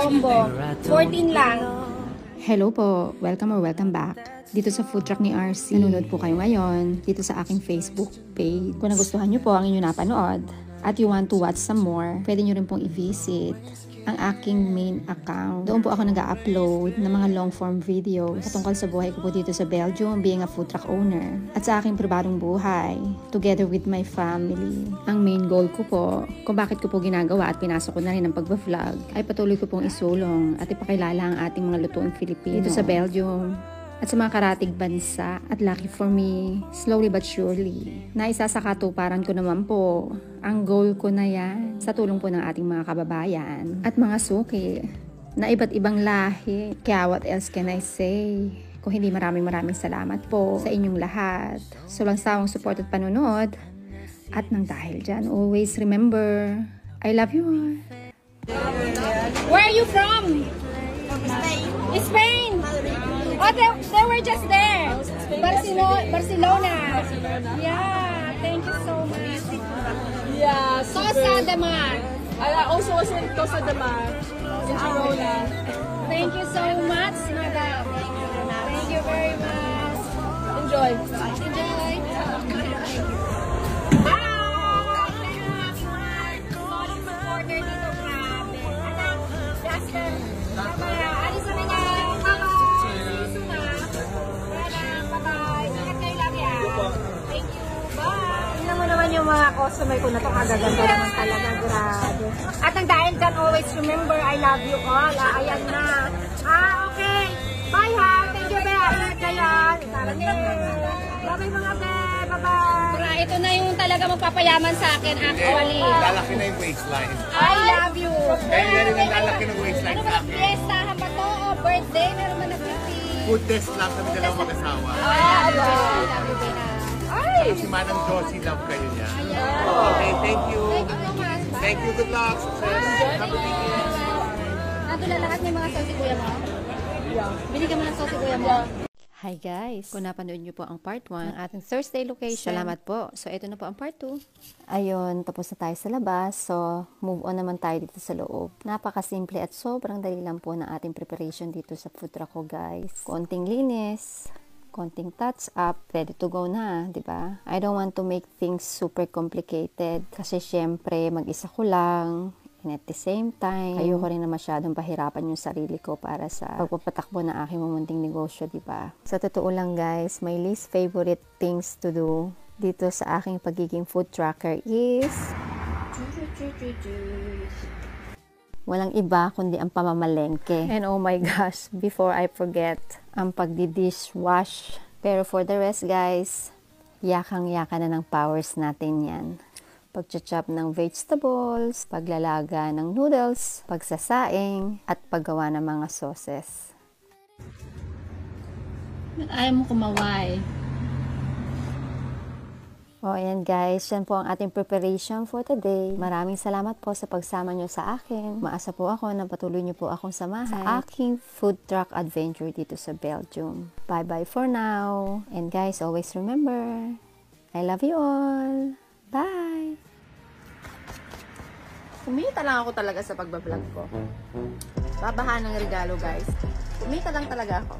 combo. 14 lang. Hello po, welcome or welcome back dito sa food truck ni RC. Nanonood po kayo ngayon dito sa aking Facebook page. Kung nagustuhan nyo po ang inyong napanood at you want to watch some more, pwede nyo rin pong i-visit ang aking main account. Doon po ako nag-upload ng mga long form videos patungkol sa buhay ko po dito sa Belgium being a food truck owner at sa aking pribadong buhay together with my family. Ang main goal ko po kung bakit ko po ginagawa at pinasok ko na rin ang pag-vlog ay patuloy ko pong isulong at ipakilala ang ating mga lutuing Filipino dito sa Belgium at sa mga karatig bansa. At lucky for me, slowly but surely, na isa sa katuparan ko naman po ang goal ko na yan sa tulong po ng ating mga kababayan at mga suki na iba't ibang lahi. Kaya what else can I say? Kung hindi maraming salamat po sa inyong lahat. So lang sawang support at panunod. At nang dahil dyan, always remember, I love you all. Where are you from? Spain. Oh, they were just there. Barcelona. Yeah, thank you so much. Yeah, Costa de Mar. I also was in Costa de Mar, in Girona. Thank you so much, madam. Thank you very much. Enjoy. Enjoy. Yung mga customer ko na to, kagaganda naman talaga, grabe. At ang dahil dyan, always remember, I love you all. Ayan na. Okay. Bye ha. Thank you, Bea. Ingat kayo. Bye-bye mga Be. Bye-bye. Ito na yung talaga magpapayaman sa akin, actually. Lalaki na yung waistline. I love you. Kaya meron ang lalaki ng waistline sa akin. Fiestahan ba to? O birthday? Meron ba na-50? Food test lang kami dalawang mag-asawa. I love you, Bea. Si Manang Josie, love kayo niya. Okay, thank you. Thank you so much. Bye. Thank you, good luck, success. Happy weekend. Nandun na lahat may mga sauce kuya mo? Yeah. Binigyan mo ng sauce kuya mo? Hi guys! Kung napanood nyo po ang part 1 ng ating Thursday location, salamat po. So, ito na po ang part 2. Ayun, tapos na tayo sa labas. So, move on naman tayo dito sa loob. Napakasimple at sobrang dali lang po ng ating preparation dito sa food truck ko guys. Konting linis, konting touch up, ready to go na, di ba? I don't want to make things super complicated kasi syempre mag-isa ko lang and at the same time, ayoko rin na masyadong pahirapan yung sarili ko para sa pagpapatakbo ng aking mamunting negosyo, di ba? Sa totoo lang guys, my least favorite things to do dito sa aking pagiging food trucker is walang iba kundi ang pamamalengke. And oh my gosh, before I forget, ang pagdi-dishwash. Pero for the rest guys, yakang-yaka na ng powers natin yan. Pagcha-chop ng vegetables, paglalaga ng noodles, pagsasaing, at paggawa ng mga sauces. Ayaw mo kumaway. O, ayan guys, yan po ang ating preparation for today. Maraming salamat po sa pagsama nyo sa akin. Maasa po ako na patuloy nyo po akong samahan sa aking food truck adventure dito sa Belgium. Bye-bye for now. And guys, always remember, I love you all. Bye! Kumita lang ako talaga sa pagbablog ko. Babahan ng regalo guys. Kumita lang talaga ako.